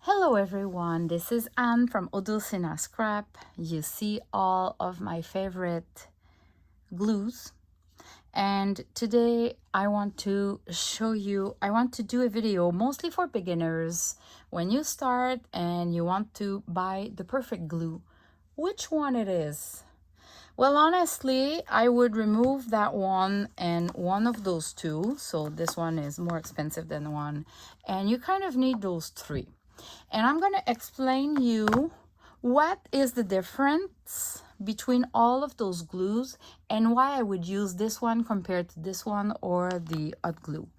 Hello everyone, this is Anne from Odulcina Scrap. You see all of my favorite glues, and today I want to do a video mostly for beginners. When you start and you want to buy the perfect glue, which one it is? Well, honestly, I would remove that one and one of those two. So this one is more expensive than one, and you kind of need those three. And I'm going to explain you what is the difference between all of those glues and why I would use this one compared to this one or the hot glue.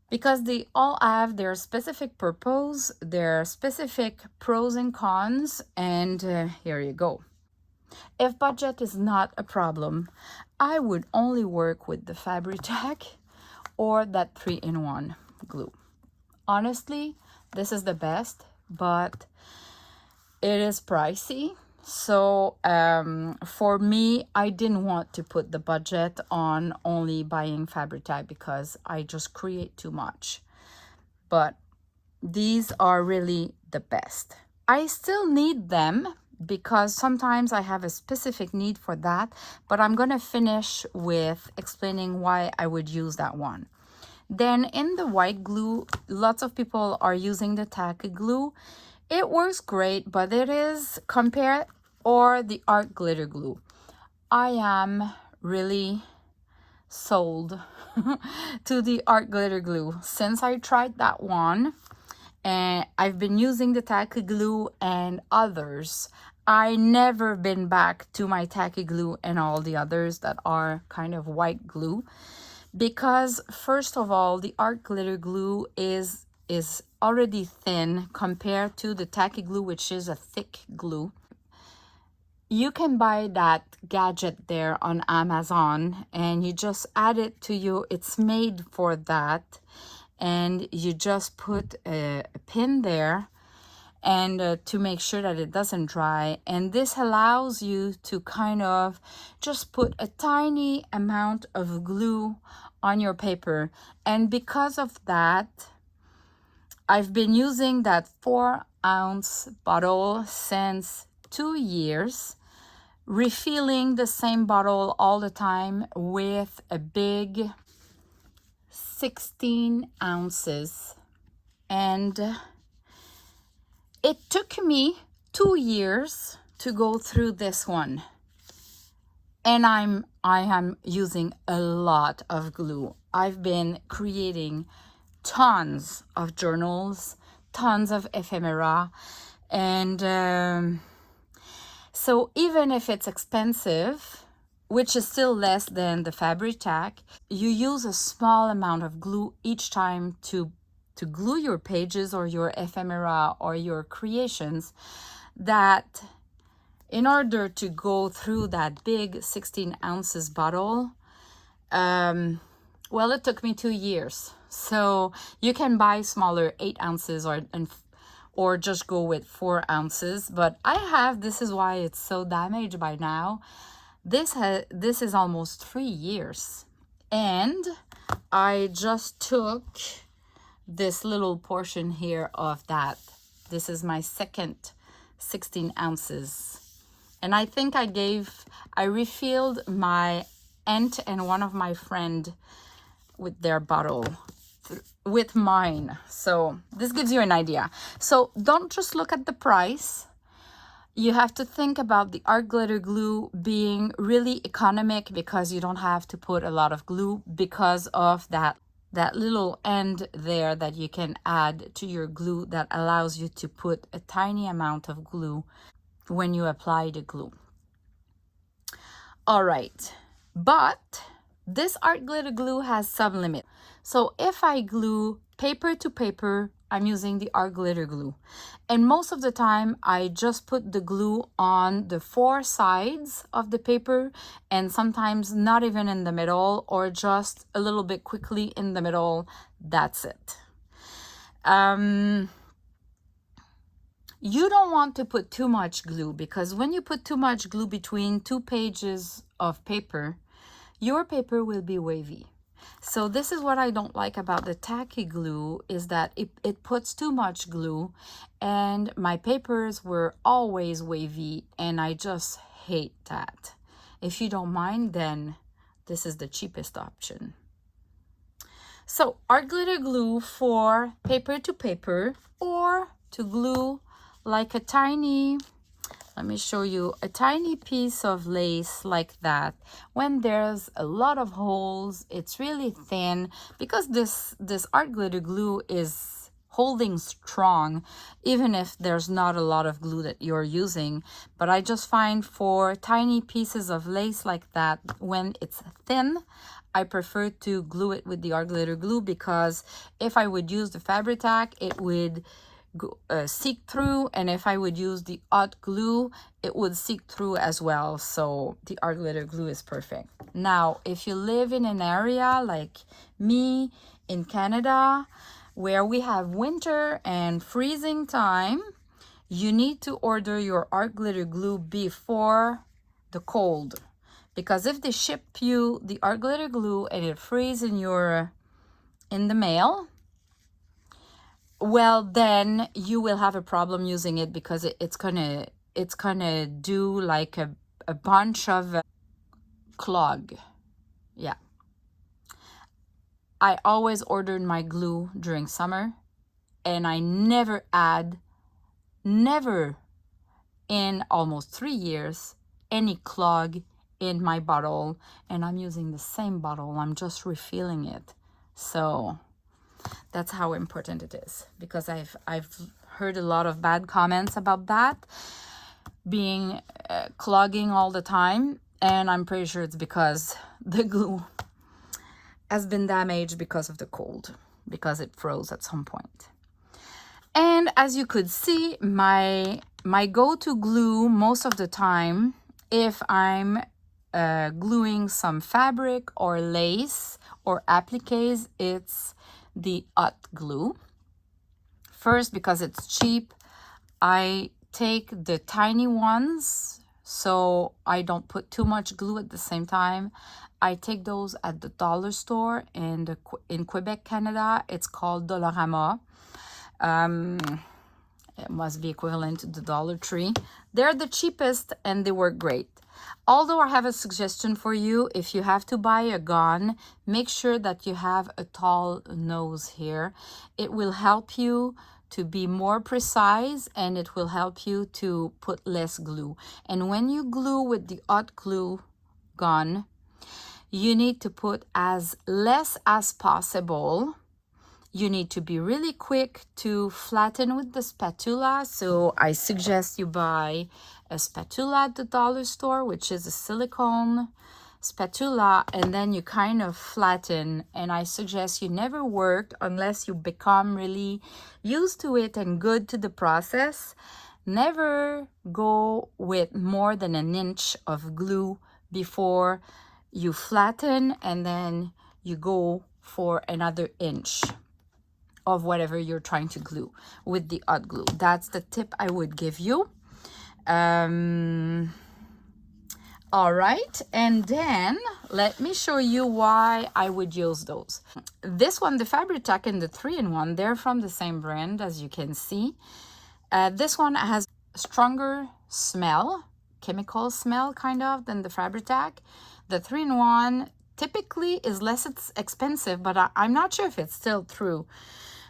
Because they all have their specific purpose, their specific pros and cons, and here you go. If budget is not a problem, I would only work with the Fabri-Tac or that 3-in-1 glue. Honestly, this is the best, but it is pricey. So for me, I didn't want to put the budget on only buying Fabri-Tac because I just create too much. But these are really the best. I still need them because sometimes I have a specific need for that, but I'm going to finish with explaining why I would use that one. Then in the white glue, lots of people are using the tacky glue. It works great, but it is or the art glitter glue. I am really sold to the art glitter glue since I tried that one, and I've been using the tacky glue and others. I never been back to my tacky glue and all the others that are kind of white glue. Because first of all, the art glitter glue is already thin compared to the tacky glue, which is a thick glue. You can buy that gadget there on Amazon and you just add it to you. It's made for that, and you just put a pin there and to make sure that it doesn't dry. And this allows you to kind of just put a tiny amount of glue on your paper. And because of that, I've been using that 4-ounce bottle since 2 years, refilling the same bottle all the time with a big 16 ounces. And it took me 2 years to go through this one. And I am using a lot of glue. I've been creating tons of journals, tons of ephemera. And so even if it's expensive, which is still less than the Fabri-Tac, you use a small amount of glue each time to glue your pages or your ephemera or your creations, that in order to go through that big 16 ounces bottle, well, it took me 2 years. So you can buy smaller 8 ounces or just go with 4 ounces. But this is why it's so damaged by now. This is almost 3 years. And I just took this little portion here of that. This is my second 16 ounces. And I think I refilled my aunt and one of my friend with their bottle with mine. So this gives you an idea. So don't just look at the price. You have to think about the art glitter glue being really economic because you don't have to put a lot of glue because of that little end there that you can add to your glue that allows you to put a tiny amount of glue when you apply the glue. All right, but this art glitter glue has some limit. So if I glue paper to paper, I'm using the art glitter glue. And most of the time, I just put the glue on the 4 sides of the paper, and sometimes not even in the middle, or just a little bit quickly in the middle. That's it. You don't want to put too much glue, because when you put too much glue between 2 pages of paper, your paper will be wavy. So this is what I don't like about the tacky glue, is that it puts too much glue, and my papers were always wavy, and I just hate that. If you don't mind, then this is the cheapest option. So art glitter glue for paper to paper, or to glue like a tiny, let me show you, a tiny piece of lace like that. When there's a lot of holes, it's really thin, because this art glitter glue is holding strong, even if there's not a lot of glue that you're using. But I just find for tiny pieces of lace like that, when it's thin, I prefer to glue it with the art glitter glue, because if I would use the Fabri-Tac, it would seek through, and if I would use the hot glue, it would seek through as well. So the art glitter glue is perfect. Now, if you live in an area like me in Canada, where we have winter and freezing time, you need to order your art glitter glue before the cold, because if they ship you the art glitter glue and it freezes in the mail, well, then you will have a problem using it, because it's gonna do like a bunch of clog. Yeah. I always ordered my glue during summer, and I never in almost 3 years, any clog in my bottle, and I'm using the same bottle. I'm just refilling it. So that's how important it is, because I've heard a lot of bad comments about that being clogging all the time, and I'm pretty sure it's because the glue has been damaged because of the cold, because it froze at some point. And as you could see, my go-to glue most of the time, if I'm gluing some fabric or lace or appliques, it's the hot glue. First, because it's cheap, I take the tiny ones, so I don't put too much glue at the same time. I take those at the dollar store in Quebec, Canada. It's called Dollarama. It must be equivalent to the Dollar Tree. They're the cheapest and they work great. Although I have a suggestion for you, if you have to buy a gun, make sure that you have a tall nose here. It will help you to be more precise, and it will help you to put less glue. And when you glue with the hot glue gun, you need to put as less as possible. You need to be really quick to flatten with the spatula. So I suggest you buy a spatula at the dollar store, which is a silicone spatula, and then you kind of flatten. And I suggest you never work unless you become really used to it and good to the process. Never go with more than an inch of glue before you flatten, and then you go for another inch of whatever you're trying to glue with the hot glue. That's the tip I would give you. All right, and then let me show you why I would use those. This one, the Fabri-Tac and the 3-in-1, they're from the same brand, as you can see. This one has stronger smell, chemical smell kind of, than the Fabri-Tac. The 3-in-1 typically is less expensive, but I'm not sure if it's still true.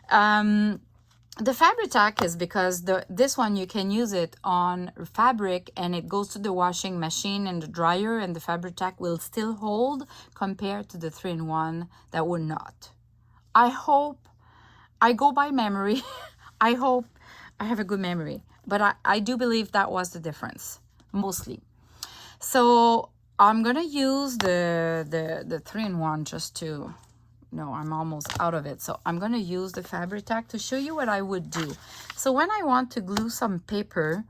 The Fabri-Tac is because this one you can use it on fabric and it goes to the washing machine and the dryer, and the Fabri-Tac will still hold compared to the 3-in-1 that would not. I hope, I go by memory. I hope I have a good memory, but I do believe that was the difference mostly. So I'm gonna use the 3-in-1 just to, no, I'm almost out of it. So I'm going to use the Fabri-Tac to show you what I would do. So when I want to glue some paper,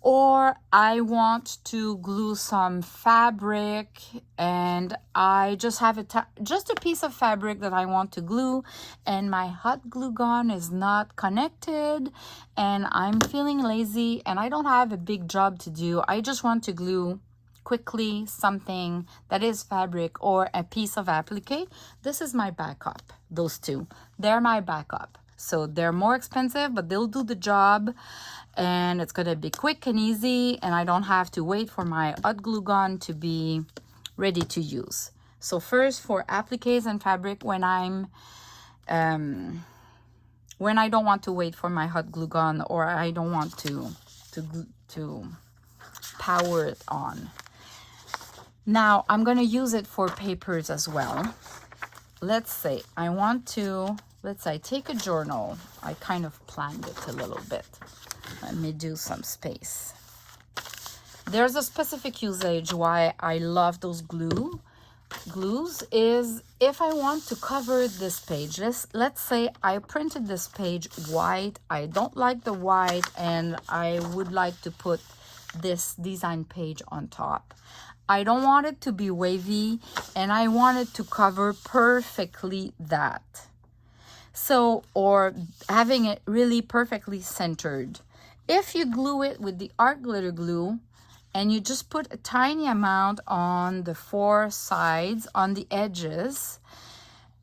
or I want to glue some fabric, and I just have just a piece of fabric that I want to glue, and my hot glue gun is not connected, and I'm feeling lazy, and I don't have a big job to do. I just want to glue quickly something that is fabric or a piece of applique, this is my backup. Those two, they're my backup. So they're more expensive, but they'll do the job, and it's gonna be quick and easy, and I don't have to wait for my hot glue gun to be ready to use. So first, for appliques and fabric, when I don't want to wait for my hot glue gun, or I don't want to power it on. Now I'm gonna use it for papers as well. Let's say I want to, let's say, take a journal. I kind of planned it a little bit. Let me do some space. There's a specific usage why I love those glues is if I want to cover this page. Let's say I printed this page white. I don't like the white, and I would like to put this design page on top. I don't want it to be wavy, and I want it to cover perfectly that. So, or having it really perfectly centered. If you glue it with the art glitter glue, and you just put a tiny amount on the four sides, on the edges,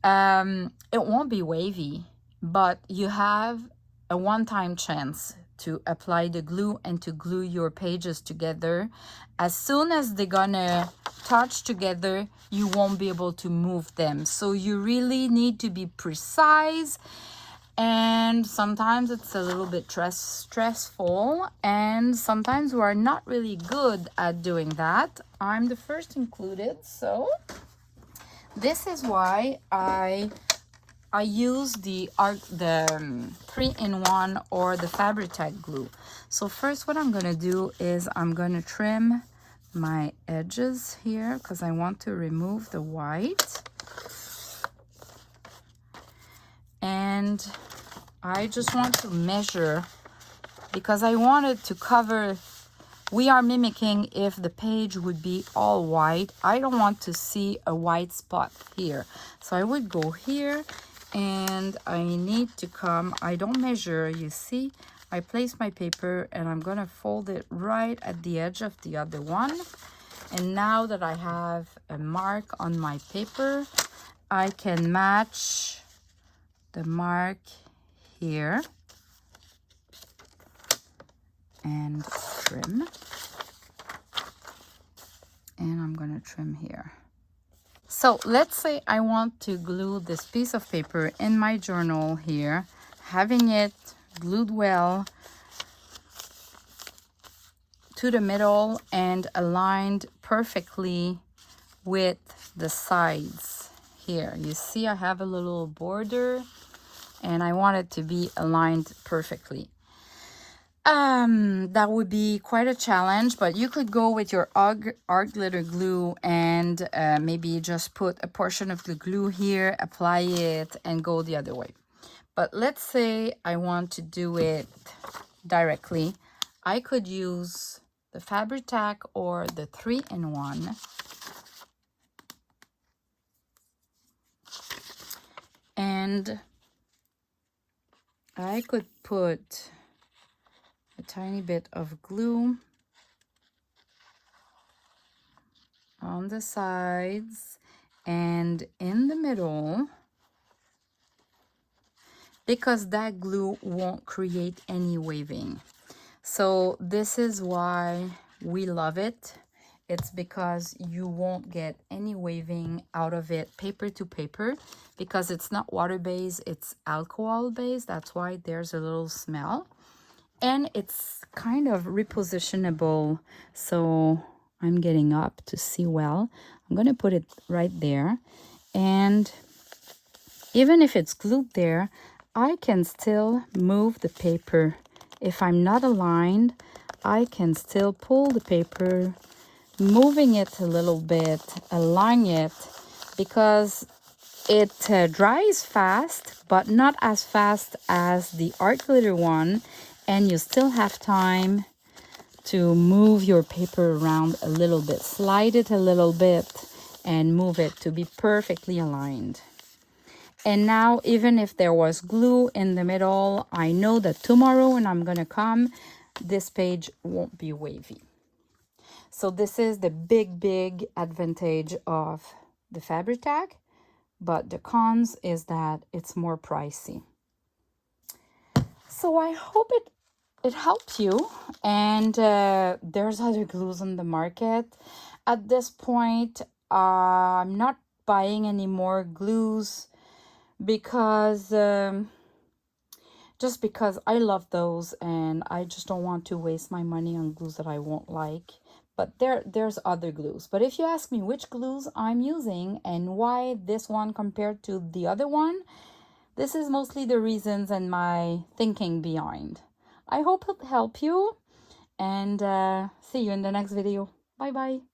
it won't be wavy, but you have a one-time chance to apply the glue and to glue your pages together. As soon as they're gonna touch together, you won't be able to move them. So you really need to be precise, and sometimes it's a little bit stressful, and sometimes we are not really good at doing that. I'm the first included, so this is why I use the 3-in-1 or the Fabri-Tac glue. So first, what I'm gonna do is I'm gonna trim my edges here because I want to remove the white. And I just want to measure because I wanted to cover. We are mimicking if the page would be all white. I don't want to see a white spot here. So I would go here, and I need to come. I don't measure, you see. I place my paper, and I'm gonna fold it right at the edge of the other one. And now that I have a mark on my paper, I can match the mark here and trim, and I'm gonna trim here. So let's say I want to glue this piece of paper in my journal here, having it glued well to the middle and aligned perfectly with the sides. Here you see I have a little border, and I want it to be aligned perfectly. That would be quite a challenge, but you could go with your art glitter glue and maybe just put a portion of the glue here, apply it, and go the other way. But let's say I want to do it directly. I could use the Fabri-Tac or the 3-in-1. And I could put a tiny bit of glue on the sides and in the middle, because that glue won't create any waving. So this is why we love it. It's because you won't get any waving out of it, paper to paper, because it's not water-based, it's alcohol-based. That's why there's a little smell. And it's kind of repositionable. So I'm getting up to see well. I'm going to put it right there. And even if it's glued there, I can still move the paper. If I'm not aligned, I can still pull the paper, moving it a little bit, align it, because it dries fast, but not as fast as the art glitter one, and you still have time to move your paper around a little bit, slide it a little bit, and move it to be perfectly aligned. And now, even if there was glue in the middle, I know that tomorrow when I'm gonna come, this page won't be wavy. So this is the big advantage of the Fabri-Tac, but the cons is that it's more pricey. So I hope it helps you. And there's other glues on the market. At this point, I'm not buying any more glues because just because I love those and I just don't want to waste my money on glues that I won't like. But there's other glues. But if you ask me which glues I'm using and why this one compared to the other one, this is mostly the reasons and my thinking behind. I hope it helped you, and see you in the next video. Bye bye.